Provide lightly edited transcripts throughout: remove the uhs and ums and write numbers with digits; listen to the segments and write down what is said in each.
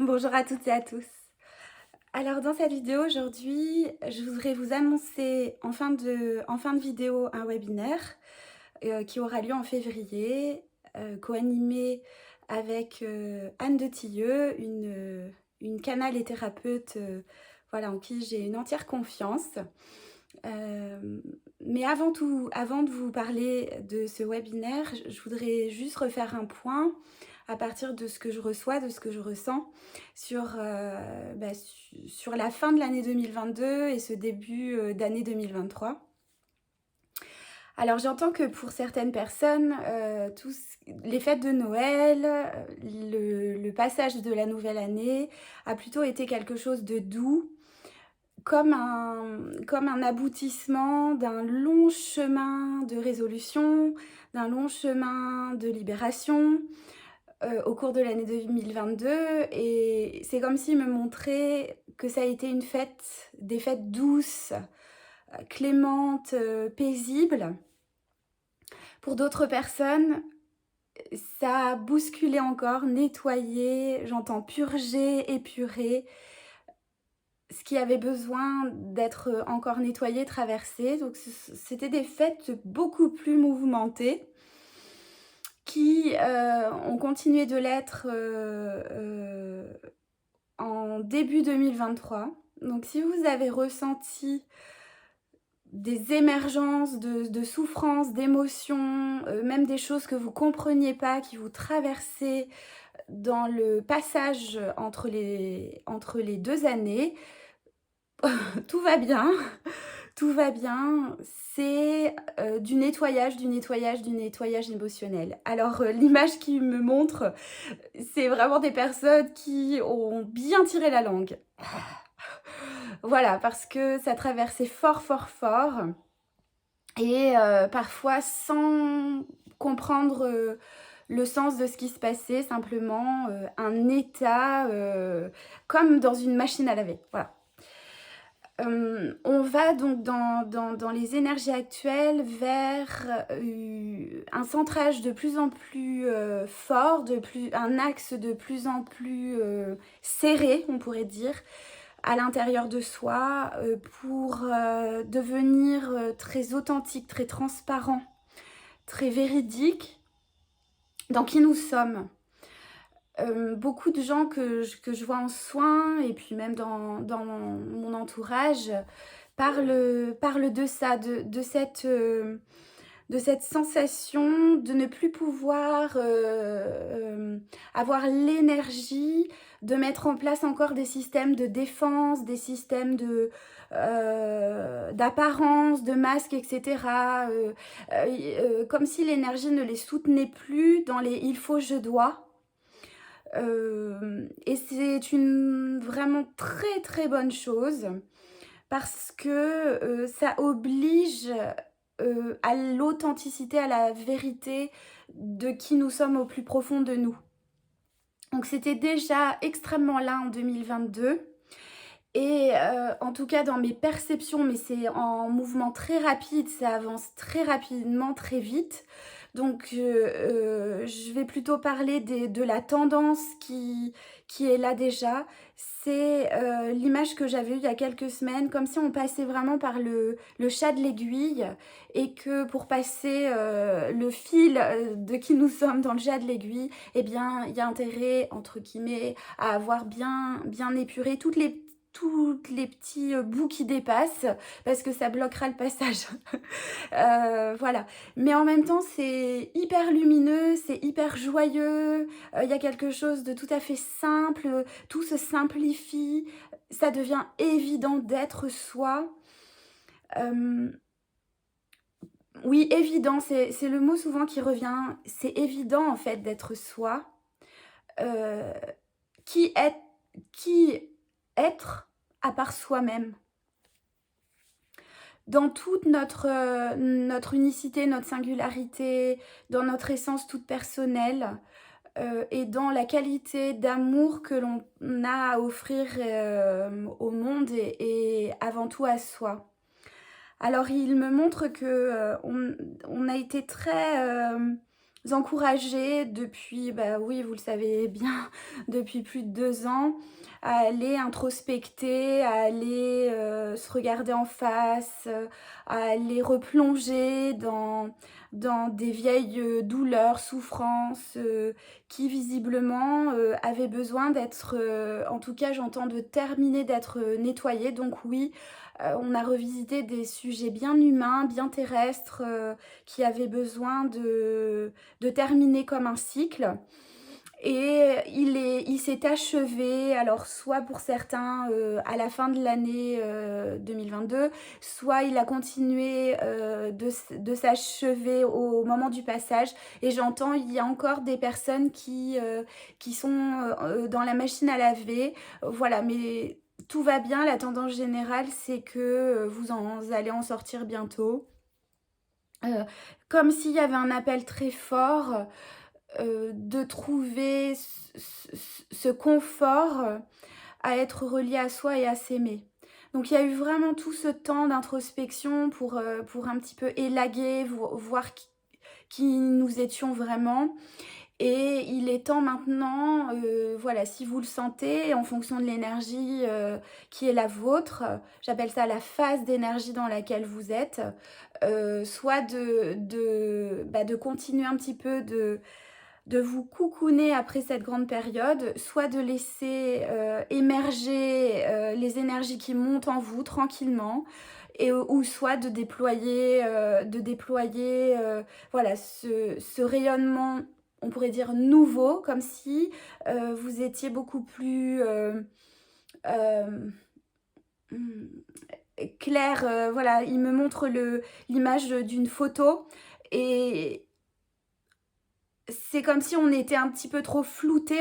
Bonjour à toutes et à tous. Alors dans cette vidéo aujourd'hui, je voudrais vous annoncer en fin de vidéo un webinaire qui aura lieu en février, co-animé avec Anne de Tilleux, une canal et thérapeute voilà, en qui j'ai une entière confiance. Mais avant de vous parler de ce webinaire, je voudrais juste refaire un point à partir de ce que je reçois, de ce que je ressens sur la fin de l'année 2022 et ce début d'année 2023. Alors j'entends que pour certaines personnes, les fêtes de Noël, le passage de la nouvelle année a plutôt été quelque chose de doux, comme un aboutissement d'un long chemin de résolution, d'un long chemin de libération au cours de l'année 2022. Et c'est comme s'il me montrait que ça a été des fêtes douces, clémentes, paisibles. Pour d'autres personnes, ça a bousculé encore, nettoyé, j'entends purger, épurer, ce qui avait besoin d'être encore nettoyé, traversé. Donc c'était des fêtes beaucoup plus mouvementées qui ont continué de l'être en début 2023. Donc si vous avez ressenti des émergences de souffrances, d'émotions, même des choses que vous ne compreniez pas, qui vous traversaient dans le passage entre les deux années, tout va bien, tout va bien. C'est du nettoyage, du nettoyage, du nettoyage émotionnel. Alors l'image qu'il me montre, c'est vraiment des personnes qui ont bien tiré la langue. Voilà, parce que ça traversait fort, fort, fort. Et parfois sans comprendre le sens de ce qui se passait, simplement un état comme dans une machine à laver. Voilà. On va donc dans les énergies actuelles vers un centrage de plus en plus fort, un axe de plus en plus serré, on pourrait dire, à l'intérieur de soi pour devenir très authentique, très transparent, très véridique dans qui nous sommes. Beaucoup de gens que je vois en soins et puis même dans mon entourage parlent de ça, de cette sensation de ne plus pouvoir avoir l'énergie de mettre en place encore des systèmes de défense, des systèmes d'apparence, de masques, etc. Comme si l'énergie ne les soutenait plus dans les « il faut, je dois ». Et c'est une vraiment très très bonne chose parce que ça oblige à l'authenticité, à la vérité de qui nous sommes au plus profond de nous. Donc c'était déjà extrêmement là en 2022 et en tout cas dans mes perceptions, mais c'est en mouvement très rapide, ça avance très rapidement, très vite. Donc je vais plutôt parler de la tendance qui est là déjà. C'est l'image que j'avais eue il y a quelques semaines, comme si on passait vraiment par le chat de l'aiguille et que pour passer le fil de qui nous sommes dans le chat de l'aiguille, eh bien il y a intérêt, entre guillemets, à avoir bien épuré toutes les petits bouts qui dépassent parce que ça bloquera le passage. Voilà. Mais en même temps, c'est hyper lumineux, c'est hyper joyeux. Il y a quelque chose de tout à fait simple. Tout se simplifie. Ça devient évident d'être soi. Oui, évident, c'est le mot souvent qui revient. C'est évident en fait d'être soi. Qui être à part soi-même? Dans toute notre unicité, notre singularité, dans notre essence toute personnelle et dans la qualité d'amour que l'on a à offrir au monde et avant tout à soi. Alors il me montre que on a été très encourager depuis, bah oui, vous le savez bien, depuis plus de 2 ans, à aller introspecter, à aller, se regarder en face, à aller replonger dans des vieilles, douleurs, souffrances, qui visiblement, avaient besoin d'être, en tout cas j'entends de terminer d'être, nettoyées. Donc oui, on a revisité des sujets bien humains, bien terrestres, qui avaient besoin de terminer comme un cycle. Et il s'est achevé, alors soit pour certains à la fin de l'année 2022, soit il a continué de s'achever au moment du passage. Et j'entends, il y a encore des personnes qui sont dans la machine à laver. Voilà, mais tout va bien. La tendance générale, c'est que allez en sortir bientôt. Euh, Comme s'il y avait un appel très fort de trouver ce confort à être relié à soi et à s'aimer. Donc il y a eu vraiment tout ce temps d'introspection pour un petit peu élaguer, voir qui nous étions vraiment. Et il est temps maintenant, voilà, si vous le sentez, en fonction de l'énergie qui est la vôtre, j'appelle ça la phase d'énergie dans laquelle vous êtes, soit de continuer un petit peu de vous coucouner après cette grande période, soit de laisser émerger les énergies qui montent en vous tranquillement, ou soit de déployer voilà, ce rayonnement, on pourrait dire nouveau, comme si vous étiez beaucoup plus euh, hmm, clair. Voilà, il me montre l'image d'une photo et c'est comme si on était un petit peu trop flouté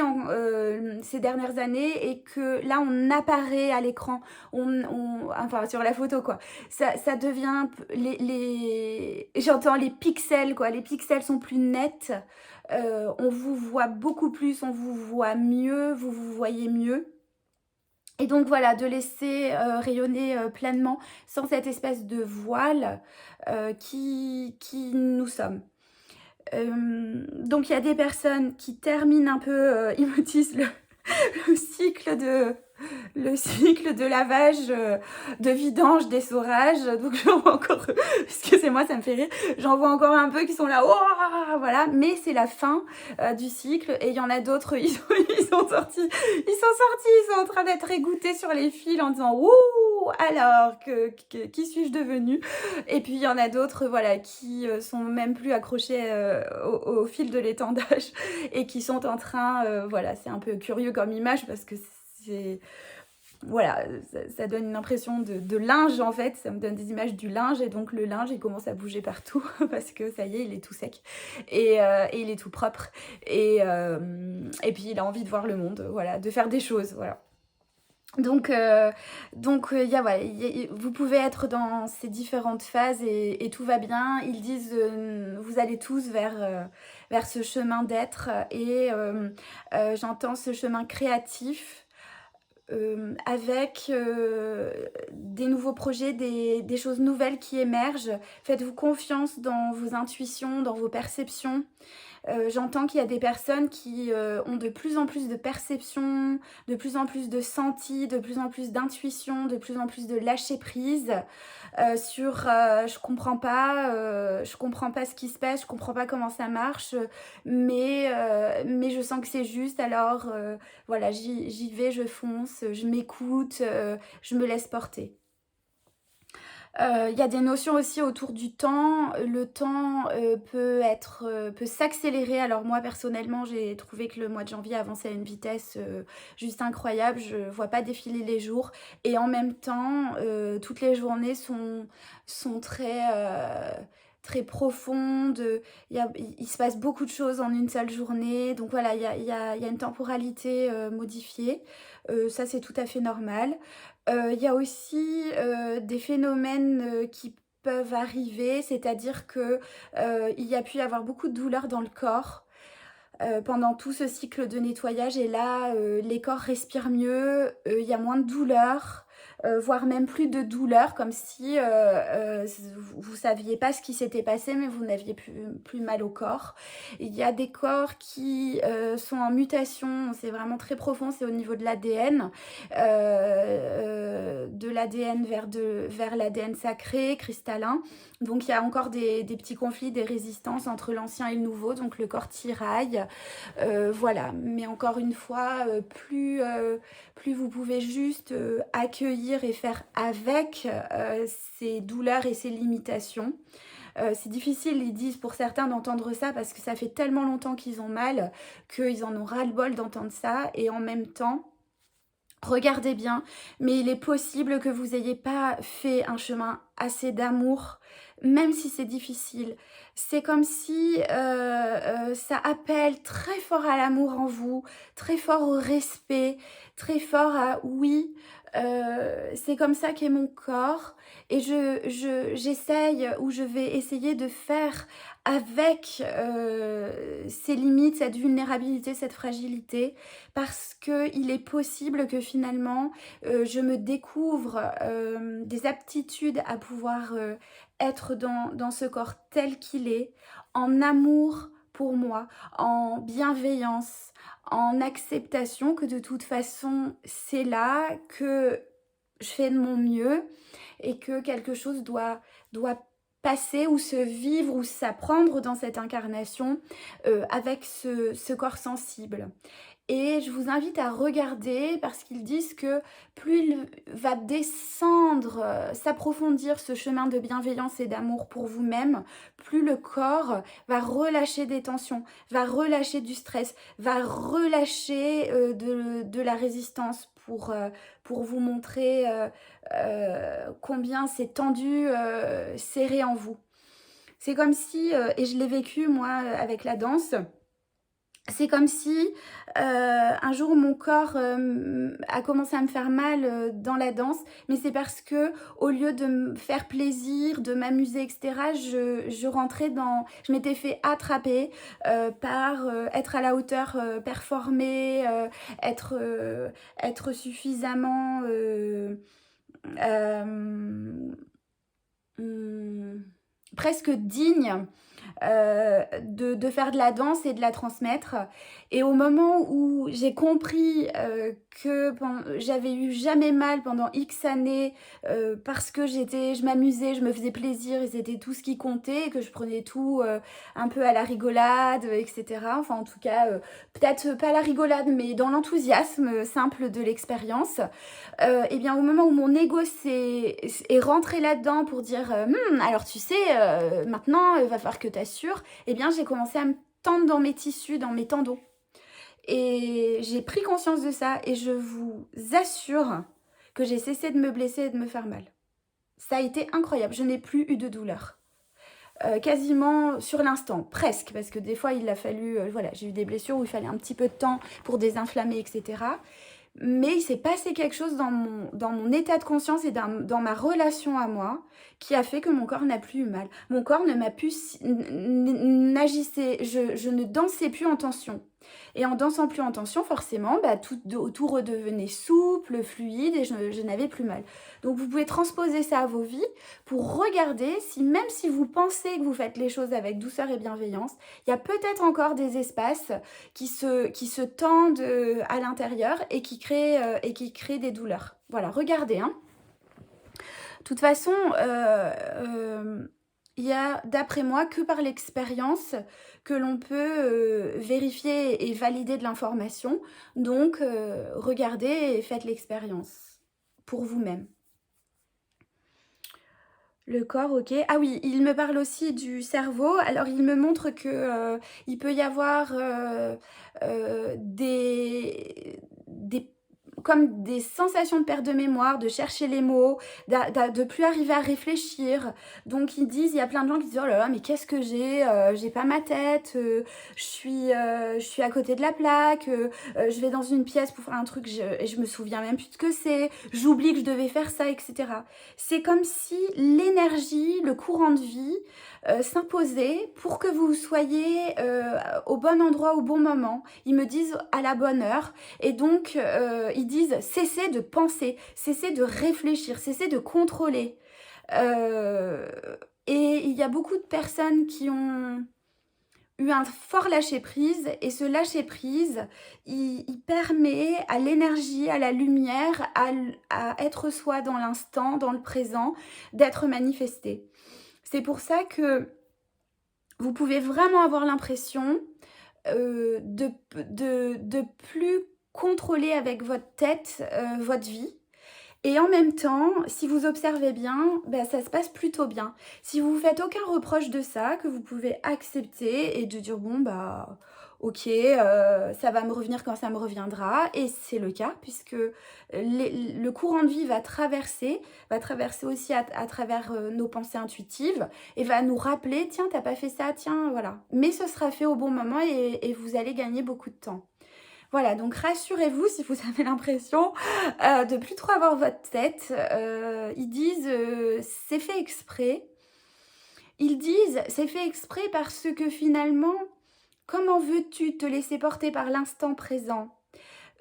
ces dernières années et que là on apparaît à l'écran, enfin sur la photo quoi. Ça devient j'entends les pixels quoi, les pixels sont plus nets, on vous voit beaucoup plus, on vous voit mieux, vous vous voyez mieux. Et donc voilà, de laisser rayonner pleinement sans cette espèce de voile qui nous sommes. Donc il y a des personnes qui terminent un peu, ils me disent le cycle de le cycle de lavage, de vidange, d'essorage. Donc j'en vois encore, excusez-moi, ça me fait rire. J'en vois encore un peu qui sont là, oh, voilà. Mais c'est la fin du cycle. Et il y en a d'autres, ils sont sortis, ils sont en train d'être égouttés sur les fils en disant, ouh, alors qui suis-je devenue? Et puis il y en a d'autres, voilà, qui sont même plus accrochés au fil de l'étendage et qui sont en train, voilà, c'est un peu curieux comme image parce que c'est voilà, ça donne une impression de linge en fait, ça me donne des images du linge et donc le linge il commence à bouger partout parce que ça y est, il est tout sec et il est tout propre et puis il a envie de voir le monde, voilà, de faire des choses, voilà. Donc, voilà, vous pouvez être dans ces différentes phases et tout va bien. Ils disent, vous allez tous vers ce chemin d'être et j'entends ce chemin créatif avec des nouveaux projets, des choses nouvelles qui émergent. Faites-vous confiance dans vos intuitions, dans vos perceptions. J'entends qu'il y a des personnes qui ont de plus en plus de perception, de plus en plus de senti, de plus en plus d'intuition, de plus en plus de lâcher prise sur je comprends pas ce qui se passe, je comprends pas comment ça marche, mais je sens que c'est juste, alors voilà, j'y vais, je fonce, je m'écoute, je me laisse porter. Il y a des notions aussi autour du temps. Le temps peut s'accélérer. Alors moi personnellement j'ai trouvé que le mois de janvier avançait à une vitesse juste incroyable. Je vois pas défiler les jours et en même temps toutes les journées sont très profondes. Il se passe beaucoup de choses en une seule journée. Donc voilà, il y a une temporalité modifiée. Ça c'est tout à fait normal. Il y a aussi des phénomènes qui peuvent arriver, c'est-à-dire que il y a pu y avoir beaucoup de douleurs dans le corps pendant tout ce cycle de nettoyage et là les corps respirent mieux, il y a moins de douleurs. voire même plus de douleur, comme si vous ne saviez pas ce qui s'était passé, mais vous n'aviez plus mal au corps. Il y a des corps qui sont en mutation, c'est vraiment très profond, c'est au niveau de l'ADN, de l'ADN vers l'ADN sacré, cristallin. Donc il y a encore des petits conflits, des résistances entre l'ancien et le nouveau, donc le corps tiraille. Voilà, mais encore une fois, plus vous pouvez juste accueillir et faire avec ces douleurs et ces limitations. C'est difficile, ils disent pour certains d'entendre ça parce que ça fait tellement longtemps qu'ils ont mal qu'ils en ont ras-le-bol d'entendre ça, et en même temps, regardez bien, mais il est possible que vous n'ayez pas fait un chemin assez d'amour, même si c'est difficile. C'est comme si ça appelle très fort à l'amour en vous, très fort au respect, très fort à oui, c'est comme ça qu'est mon corps, et j'essaye, ou je vais essayer de faire avec ces limites, cette vulnérabilité, cette fragilité, parce qu'il est possible que finalement je me découvre des aptitudes à pouvoir être dans ce corps tel qu'il est, en amour pour moi, en bienveillance, en acceptation que de toute façon c'est là, que je fais de mon mieux et que quelque chose doit passer ou se vivre ou s'apprendre dans cette incarnation avec ce corps sensible. Et je vous invite à regarder, parce qu'ils disent que plus il va descendre, s'approfondir ce chemin de bienveillance et d'amour pour vous-même, plus le corps va relâcher des tensions, va relâcher du stress, va relâcher de la résistance pour vous montrer combien c'est tendu, serré en vous. C'est comme si, et je l'ai vécu moi avec la danse, c'est comme si un jour mon corps a commencé à me faire mal dans la danse, mais c'est parce que au lieu de me faire plaisir, de m'amuser, etc., je rentrais dans... Je m'étais fait attraper par être à la hauteur, performer, être suffisamment... presque digne de faire de la danse et de la transmettre. Et au moment où j'ai compris que j'avais eu jamais mal pendant X années parce que je m'amusais, je me faisais plaisir et c'était tout ce qui comptait, et que je prenais tout un peu à la rigolade, etc. Enfin en tout cas, peut-être pas à la rigolade, mais dans l'enthousiasme simple de l'expérience. Et bien au moment où mon ego est rentré là-dedans pour dire alors tu sais, maintenant il va falloir que tu assures, et bien j'ai commencé à me tendre dans mes tissus, dans mes tendons. Et j'ai pris conscience de ça, et je vous assure que j'ai cessé de me blesser et de me faire mal. Ça a été incroyable, je n'ai plus eu de douleur. Quasiment sur l'instant, presque, parce que des fois il a fallu, voilà, j'ai eu des blessures où il fallait un petit peu de temps pour désinflammer, etc. Mais il s'est passé quelque chose dans mon état de conscience et dans ma relation à moi qui a fait que mon corps n'a plus eu mal. Mon corps ne m'a plus n'agissait, je ne dansais plus en tension. Et en dansant plus en tension, forcément, tout redevenait souple, fluide, et je n'avais plus mal. Donc vous pouvez transposer ça à vos vies pour regarder si, même si vous pensez que vous faites les choses avec douceur et bienveillance, il y a peut-être encore des espaces qui se tendent à l'intérieur et qui créent des douleurs. Voilà, regardez. Hein. De toute façon, il y a, d'après moi, que par l'expérience que l'on peut vérifier et valider de l'information. Donc, regardez et faites l'expérience pour vous-même. Le corps, ok. Ah oui, il me parle aussi du cerveau. Alors, il me montre que il peut y avoir comme des sensations de perte de mémoire, de chercher les mots, de plus arriver à réfléchir. Donc ils disent, il y a plein de gens qui disent oh là là, mais qu'est-ce que j'ai pas ma tête, je suis à côté de la plaque, je vais dans une pièce pour faire un truc et je me souviens même plus de ce que c'est, j'oublie que je devais faire ça, etc. C'est comme si l'énergie, le courant de vie s'imposer pour que vous soyez au bon endroit au bon moment. Ils me disent à la bonne heure. Et donc, ils disent cessez de penser, cessez de réfléchir, cessez de contrôler. Euh, et il y a beaucoup de personnes qui ont eu un fort lâcher-prise, et ce lâcher-prise, il permet à l'énergie, à la lumière, à être soi dans l'instant, dans le présent, d'être manifesté. C'est pour ça que vous pouvez vraiment avoir l'impression de plus contrôler avec votre tête votre vie. Et en même temps, si vous observez bien, ben, ça se passe plutôt bien. Si vous ne faites aucun reproche de ça, que vous pouvez accepter et de dire bon bah ok, ça va me revenir quand ça me reviendra. Et c'est le cas puisque le courant de vie va traverser aussi à travers nos pensées intuitives et va nous rappeler tiens t'as pas fait ça, tiens voilà. Mais ce sera fait au bon moment et vous allez gagner beaucoup de temps. Voilà, donc rassurez-vous si vous avez l'impression de plus trop avoir votre tête. Ils disent c'est fait exprès. Ils disent c'est fait exprès parce que finalement, comment veux-tu te laisser porter par l'instant présent,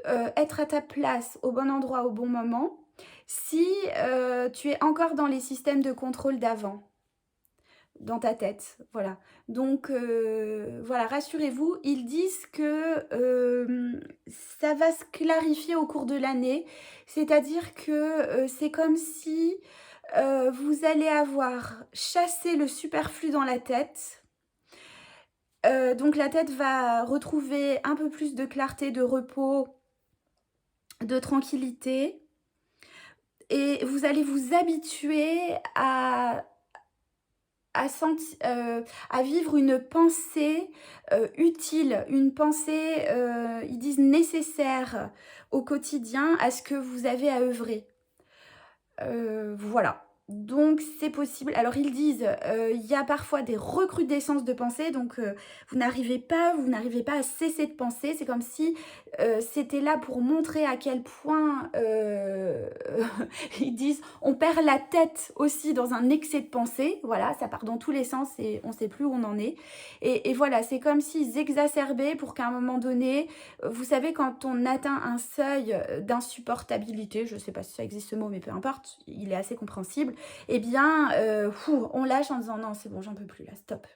être à ta place, au bon endroit, au bon moment, si tu es encore dans les systèmes de contrôle d'avant dans ta tête, voilà. Donc, voilà, rassurez-vous, ils disent que ça va se clarifier au cours de l'année, c'est-à-dire que c'est comme si vous allez avoir chassé le superflu dans la tête. Donc, la tête va retrouver un peu plus de clarté, de repos, de tranquillité. Et vous allez vous habituer à vivre une pensée utile, une pensée, ils disent nécessaire au quotidien à ce que vous avez à œuvrer. Voilà. Donc c'est possible. Alors ils disent, il y a parfois des recrudescences de pensée, donc vous n'arrivez pas à cesser de penser. C'est comme si c'était là pour montrer à quel point ils disent on perd la tête aussi dans un excès de pensée. Voilà, ça part dans tous les sens et on ne sait plus où on en est. Et voilà, c'est comme s'ils exacerbaient pour qu'à un moment donné, vous savez, quand on atteint un seuil d'insupportabilité, je ne sais pas si ça existe ce mot, mais peu importe, il est assez compréhensible, eh bien, on lâche en disant non, c'est bon, j'en peux plus là, stop.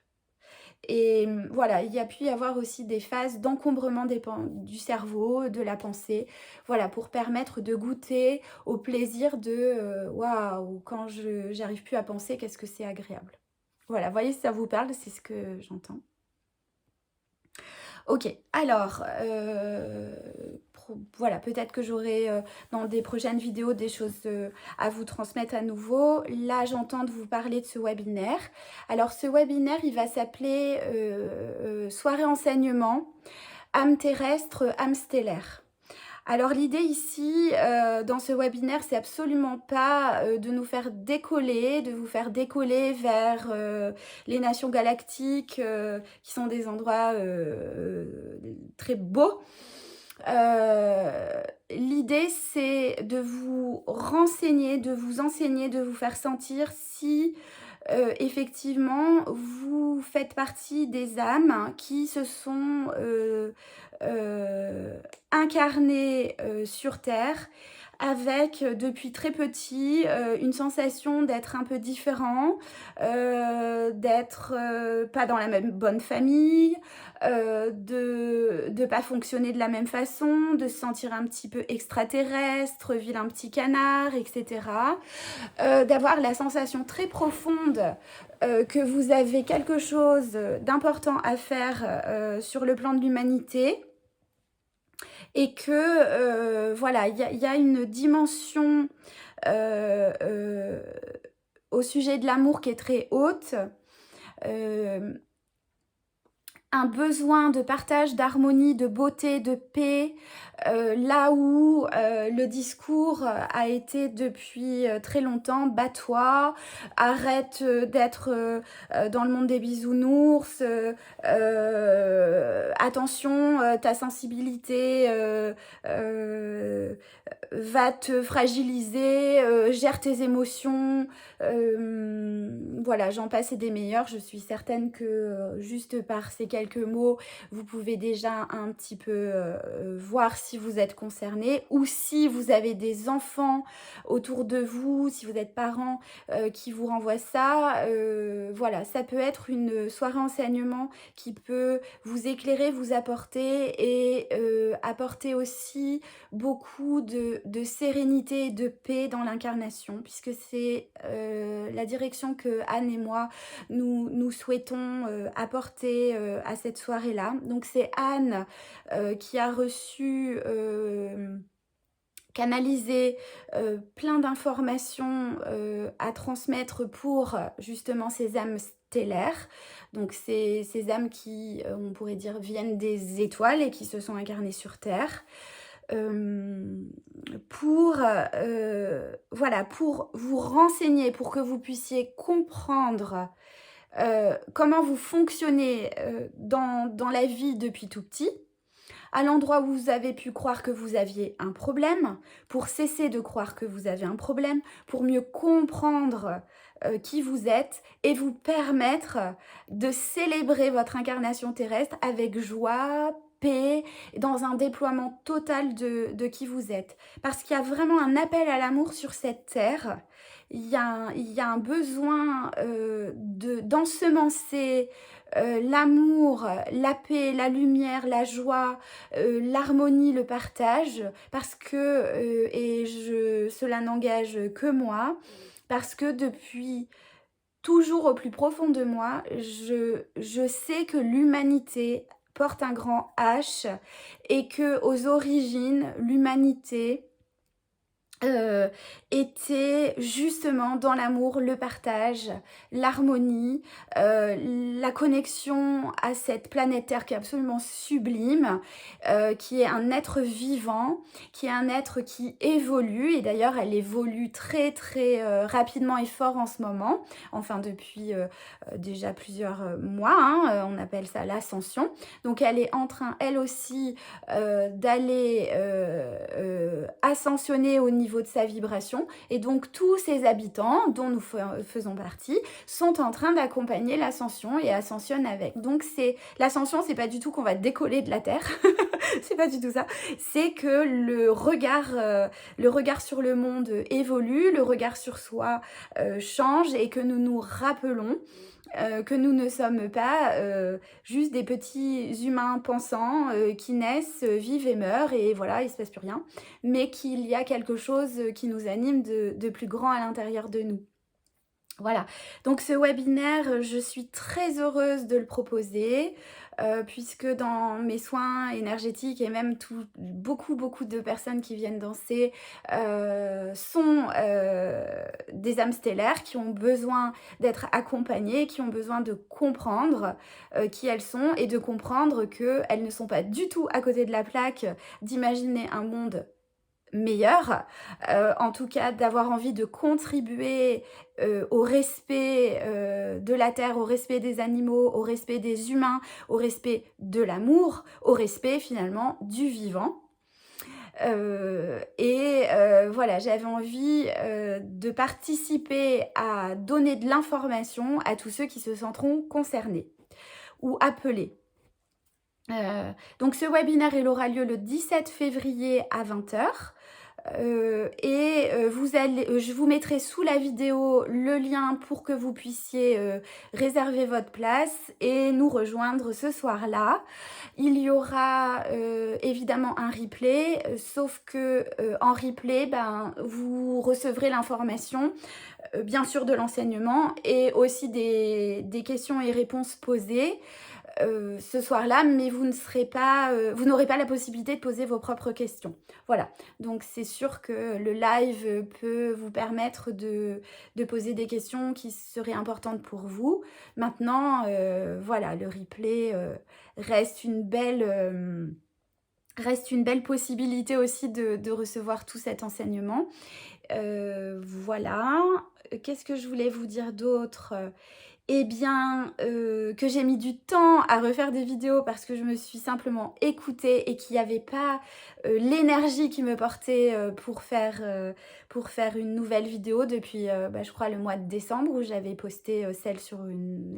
Et voilà, il y a pu y avoir aussi des phases d'encombrement du cerveau, de la pensée, voilà, pour permettre de goûter au plaisir de waouh, quand j'arrive plus à penser, qu'est-ce que c'est agréable. Voilà, voyez si ça vous parle, c'est ce que j'entends. Ok, alors, voilà, peut-être que j'aurai dans des prochaines vidéos des choses à vous transmettre à nouveau. Là, j'entends de vous parler de ce webinaire. Alors, ce webinaire, il va s'appeler Soirée enseignement, âme terrestre, âme stellaire. Alors l'idée ici, dans ce webinaire, c'est absolument pas de nous faire décoller, de vous faire décoller vers les nations galactiques, qui sont des endroits très beaux. L'idée, c'est de vous renseigner, de vous enseigner, de vous faire sentir si effectivement, vous faites partie des âmes qui se sont incarnées sur Terre avec, depuis très petit, une sensation d'être un peu différent, d'être pas dans la même bonne famille, de ne pas fonctionner de la même façon, de se sentir un petit peu extraterrestre, vilain petit canard, etc. D'avoir la sensation très profonde que vous avez quelque chose d'important à faire sur le plan de l'humanité et que voilà, il y a une dimension au sujet de l'amour qui est très haute, un besoin de partage, d'harmonie, de beauté, de paix, là où le discours a été depuis très longtemps bats-toi, arrête d'être dans le monde des bisounours, attention, ta sensibilité va te fragiliser, gère tes émotions, voilà, j'en passe et des meilleurs. Je suis certaine que juste par ces quelques mots, vous pouvez déjà un petit peu voir si vous êtes concerné ou si vous avez des enfants autour de vous, si vous êtes parents qui vous renvoient ça. Voilà, ça peut être une soirée enseignement qui peut vous éclairer, vous apporter et apporter aussi beaucoup de sérénité et de paix dans l'incarnation, puisque c'est la direction que Anne et moi, nous souhaitons apporter à cette soirée-là. Donc c'est Anne qui a reçu... canaliser plein d'informations à transmettre pour justement ces âmes stellaires. Donc ces âmes qui, on pourrait dire, viennent des étoiles et qui se sont incarnées sur Terre. Pour voilà, pour vous renseigner, pour que vous puissiez comprendre comment vous fonctionnez dans la vie depuis tout petit, à l'endroit où vous avez pu croire que vous aviez un problème, pour cesser de croire que vous avez un problème, pour mieux comprendre qui vous êtes et vous permettre de célébrer votre incarnation terrestre avec joie, paix, dans un déploiement total de qui vous êtes. Parce qu'il y a vraiment un appel à l'amour sur cette terre. Il y a un besoin d'ensemencer l'amour, la paix, la lumière, la joie, l'harmonie, le partage, parce que, cela n'engage que moi, parce que depuis toujours au plus profond de moi, je sais que l'humanité porte un grand H et que aux origines, l'humanité était justement dans l'amour, le partage, l'harmonie, la connexion à cette planète Terre qui est absolument sublime, qui est un être vivant, qui est un être qui évolue, et d'ailleurs elle évolue très très rapidement et fort en ce moment, enfin depuis déjà plusieurs mois, hein, on appelle ça l'ascension. Donc elle est en train, elle aussi, d'aller ascensionner au niveau de sa vibration, et donc tous ces habitants dont nous faisons partie sont en train d'accompagner l'ascension et ascensionnent avec. Donc c'est l'ascension, c'est pas du tout qu'on va décoller de la terre, c'est pas du tout ça, c'est que le regard sur le monde évolue, le regard sur soi change, et que nous nous rappelons que nous ne sommes pas juste des petits humains pensants qui naissent, vivent et meurent, et voilà, il se passe plus rien, mais qu'il y a quelque chose qui nous anime de plus grand à l'intérieur de nous. Voilà, donc ce webinaire, je suis très heureuse de le proposer, puisque dans mes soins énergétiques et même beaucoup de personnes qui viennent danser sont des âmes stellaires qui ont besoin d'être accompagnées, qui ont besoin de comprendre qui elles sont, et de comprendre qu'elles ne sont pas du tout à côté de la plaque d'imaginer un monde meilleur, en tout cas d'avoir envie de contribuer au respect de la terre, au respect des animaux, au respect des humains, au respect de l'amour, au respect finalement du vivant. Voilà, j'avais envie de participer à donner de l'information à tous ceux qui se sentiront concernés ou appelés. Donc ce webinaire, il aura lieu le 17 février à 20h. Je vous mettrai sous la vidéo le lien pour que vous puissiez réserver votre place et nous rejoindre ce soir-là. Il y aura évidemment un replay, sauf que en replay, vous recevrez l'information, bien sûr de l'enseignement, et aussi des questions et réponses posées ce soir-là, mais vous n'aurez pas la possibilité de poser vos propres questions. Voilà, donc c'est sûr que le live peut vous permettre de poser des questions qui seraient importantes pour vous. Maintenant, voilà, le replay reste une belle possibilité aussi de recevoir tout cet enseignement. Voilà, qu'est-ce que je voulais vous dire d'autre ? eh bien, que j'ai mis du temps à refaire des vidéos parce que je me suis simplement écoutée et qu'il y avait pas, l'énergie qui me portait, pour faire une nouvelle vidéo depuis, je crois le mois de décembre où j'avais posté, celle sur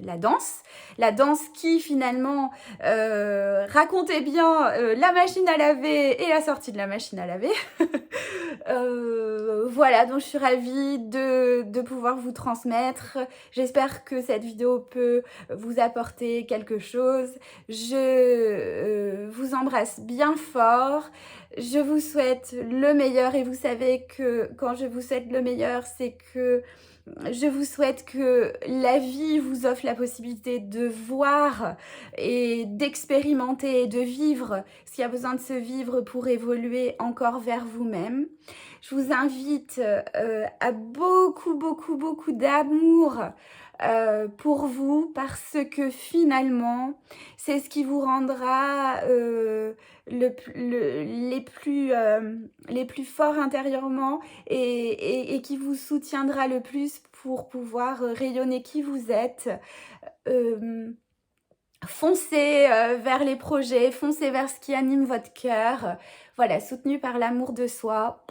la danse. La danse qui finalement, racontait bien, la machine à laver et la sortie de la machine à laver. Voilà, donc je suis ravie de pouvoir vous transmettre. J'espère que cette vidéo peut vous apporter quelque chose. Je vous embrasse bien fort. Je vous souhaite le meilleur et vous savez que quand je vous souhaite le meilleur, c'est que je vous souhaite que la vie vous offre la possibilité de voir et d'expérimenter et de vivre ce qu'il y a besoin de se vivre pour évoluer encore vers vous-même. Je vous invite à beaucoup, beaucoup, beaucoup d'amour pour vous parce que finalement, c'est ce qui vous rendra les plus forts intérieurement et qui vous soutiendra le plus pour pouvoir rayonner qui vous êtes. Foncez vers les projets, foncez vers ce qui anime votre cœur. Voilà, soutenu par l'amour de soi.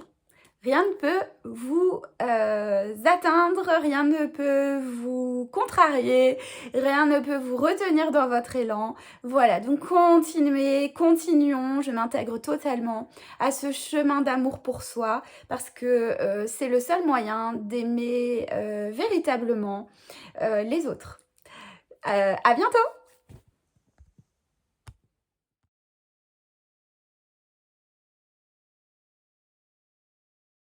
Rien ne peut vous atteindre, rien ne peut vous contrarier, rien ne peut vous retenir dans votre élan. Voilà, donc continuons, je m'intègre totalement à ce chemin d'amour pour soi parce que c'est le seul moyen d'aimer véritablement les autres. À bientôt!